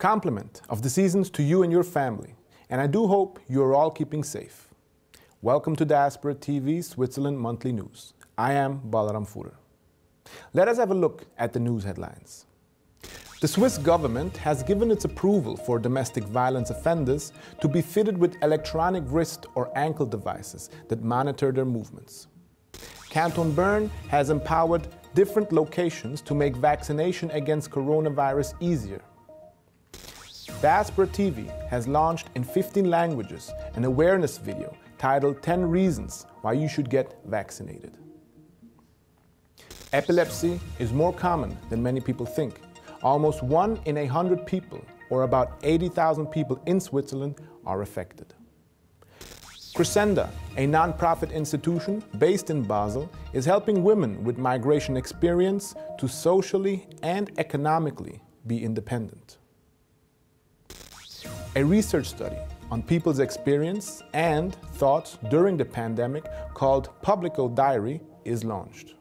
Compliment of the seasons to you and your family, and I do hope you are all keeping safe. Welcome to Diaspora TV's Switzerland Monthly News. I am Balaram Fuhrer. Let us have a look at the news headlines. The Swiss government has given its approval for domestic violence offenders to be fitted with electronic wrist or ankle devices that monitor their movements. Canton Bern has empowered different locations to make vaccination against coronavirus easier. Diaspora TV has launched in 15 languages an awareness video titled 10 Reasons Why You Should Get Vaccinated. Epilepsy is more common than many people think. Almost 1 in 100 people, or about 80,000 people in Switzerland, are affected. Crescenda, a non-profit institution based in Basel, is helping women with migration experience to socially and economically be independent. A research study on people's experience and thoughts during the pandemic called Publico Diary is launched.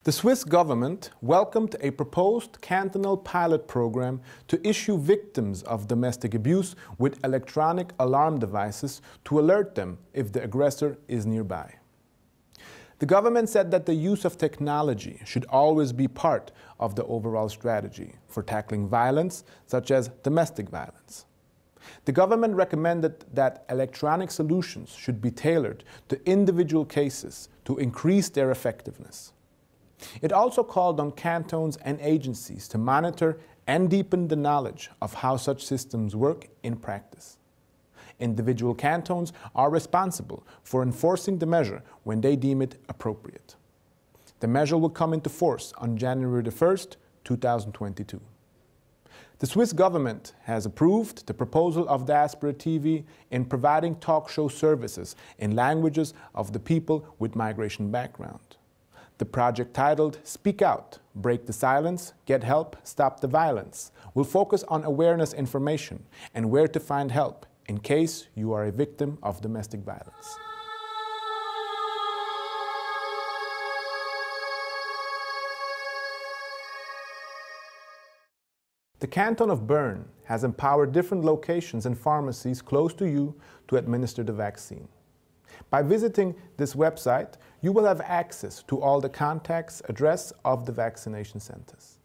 The Swiss government welcomed a proposed cantonal pilot program to issue victims of domestic abuse with electronic alarm devices to alert them if the aggressor is nearby. The government said that the use of technology should always be part of the overall strategy for tackling violence, such as domestic violence. The government recommended that electronic solutions should be tailored to individual cases to increase their effectiveness. It also called on cantons and agencies to monitor and deepen the knowledge of how such systems work in practice. Individual cantons are responsible for enforcing the measure when they deem it appropriate. The measure will come into force on January 1st, 2022. The Swiss government has approved the proposal of Diaspora TV in providing talk show services in languages of the people with migration background. The project, titled Speak Out, Break the Silence, Get Help, Stop the Violence, will focus on awareness information and where to find help in case you are a victim of domestic violence. The Canton of Bern has empowered different locations and pharmacies close to you to administer the vaccine. By visiting this website, you will have access to all the contacts, address of the vaccination centers.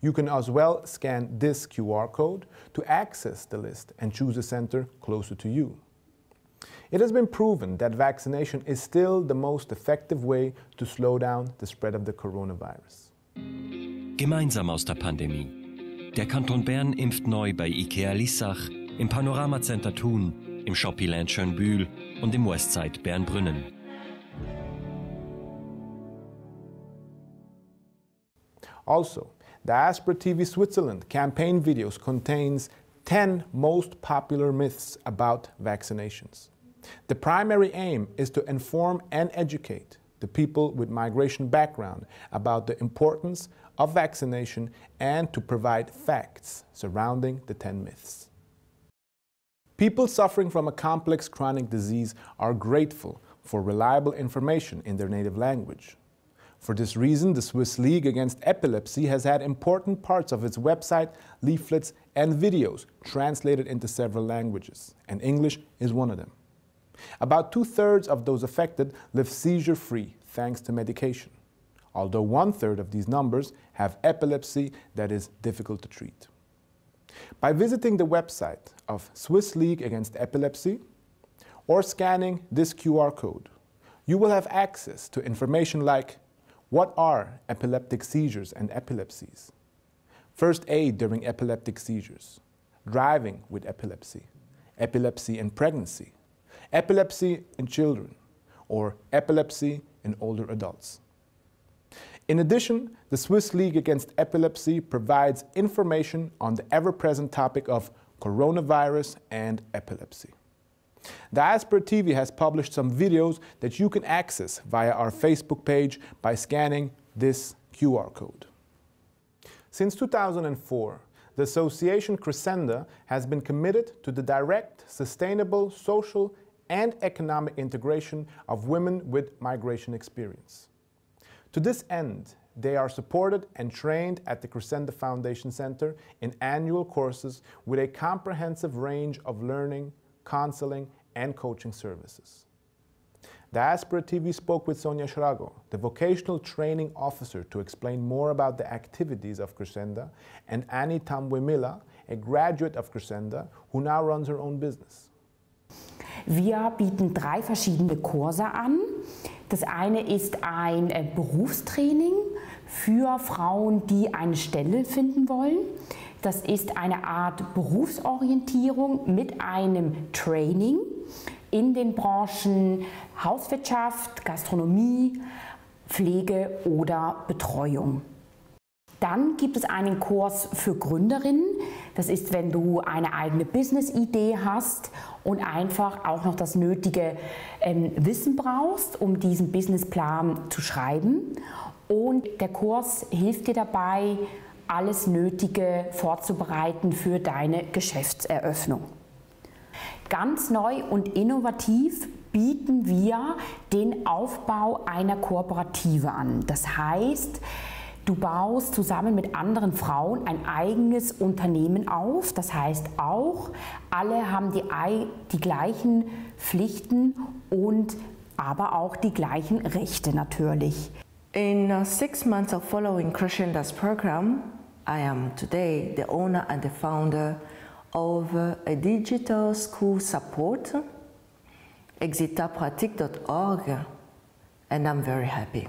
You can as well scan this QR code to access the list and choose a center closer to you. It has been proven that vaccination is still the most effective way to slow down the spread of the coronavirus. Gemeinsam aus der Pandemie. Der Kanton Bern impft neu bei IKEA Lissach, im Panoramacenter Thun, im Shoppyland Schönbühl und im Westside Bernbrünnen. Also, Diaspora TV Switzerland campaign videos contains 10 most popular myths about vaccinations. The primary aim is to inform and educate the people with migration background about the importance of vaccination and to provide facts surrounding the 10 myths. People suffering from a complex chronic disease are grateful for reliable information in their native language. For this reason, the Swiss League Against Epilepsy has had important parts of its website, leaflets, and videos translated into several languages, and English is one of them. About 2/3 of those affected live seizure-free thanks to medication, although 1/3 of these numbers have epilepsy that is difficult to treat. By visiting the website of Swiss League Against Epilepsy or scanning this QR code, you will have access to information like what are epileptic seizures and epilepsies, first aid during epileptic seizures, driving with epilepsy, epilepsy in pregnancy, epilepsy in children, or epilepsy in older adults. In addition, the Swiss League Against Epilepsy provides information on the ever-present topic of coronavirus and epilepsy. Diaspora TV has published some videos that you can access via our Facebook page by scanning this QR code. Since 2004, the association Crescenda has been committed to the direct, sustainable, social, and economic integration of women with migration experience. To this end, they are supported and trained at the Crescenda Foundation Center in annual courses with a comprehensive range of learning, counseling, and coaching services. Diaspora TV spoke with Sonia Schrago, the vocational training officer, to explain more about the activities of Crescenda, and Annie Tamwemila, a graduate of Crescenda, who now runs her own business. Wir bieten 3 verschiedene Kurse an. Das eine ist ein Berufstraining für Frauen, die eine Stelle finden wollen. Das ist eine Art Berufsorientierung mit einem Training in den Branchen Hauswirtschaft, Gastronomie, Pflege oder Betreuung. Dann gibt es einen Kurs für Gründerinnen. Das ist, wenn du eine eigene Business-Idee hast und einfach auch noch das nötige Wissen brauchst, um diesen Businessplan zu schreiben. Und der Kurs hilft dir dabei, alles Nötige vorzubereiten für deine Geschäftseröffnung. Ganz neu und innovativ bieten wir den Aufbau einer Kooperative an. Das heißt, du baust zusammen mit anderen Frauen ein eigenes Unternehmen auf. Das heißt auch, alle haben die gleichen Pflichten und aber auch die gleichen Rechte natürlich. In 6 months of following Crescenda's program, I am today the owner and the founder of a digital school support, exitapratique.org, and I'm very happy.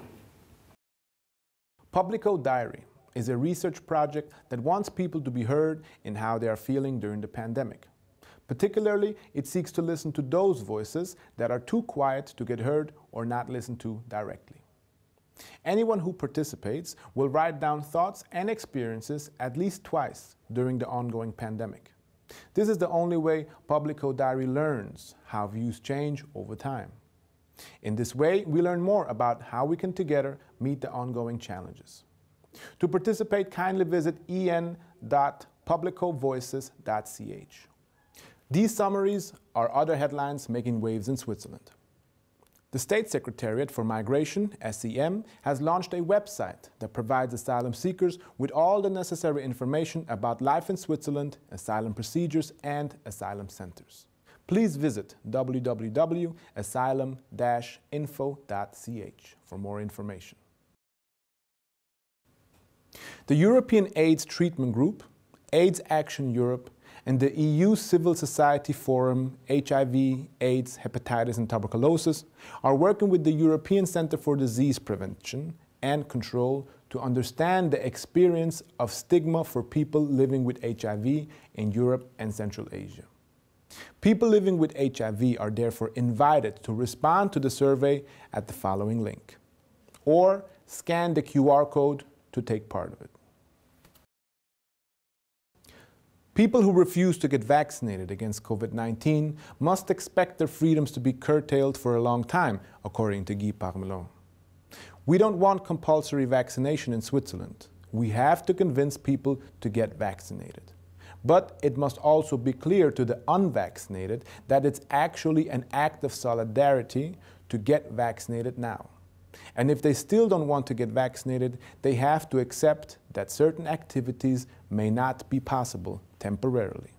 Publico Diary is a research project that wants people to be heard in how they are feeling during the pandemic. Particularly, it seeks to listen to those voices that are too quiet to get heard or not listened to directly. Anyone who participates will write down thoughts and experiences at least twice during the ongoing pandemic. This is the only way Publico Diary learns how views change over time. In this way, we learn more about how we can together meet the ongoing challenges. To participate, kindly visit en.publicovoices.ch. These summaries are other headlines making waves in Switzerland. The State Secretariat for Migration, SEM, has launched a website that provides asylum seekers with all the necessary information about life in Switzerland, asylum procedures, and asylum centers. Please visit www.asylum-info.ch for more information. The European AIDS Treatment Group, AIDS Action Europe, and the EU Civil Society Forum, HIV, AIDS, Hepatitis and Tuberculosis, are working with the European Centre for Disease Prevention and Control to understand the experience of stigma for people living with HIV in Europe and Central Asia. People living with HIV are therefore invited to respond to the survey at the following link, or scan the QR code to take part of it. People who refuse to get vaccinated against COVID-19 must expect their freedoms to be curtailed for a long time, according to Guy Parmelon. We don't want compulsory vaccination in Switzerland. We have to convince people to get vaccinated. But it must also be clear to the unvaccinated that it's actually an act of solidarity to get vaccinated now. And if they still don't want to get vaccinated, they have to accept that certain activities may not be possible temporarily.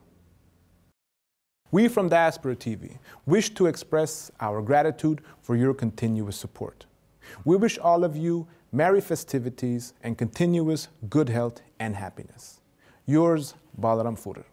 We from Diaspora TV wish to express our gratitude for your continuous support. We wish all of you merry festivities and continuous good health and happiness. Yours, Balaram Fuhrer.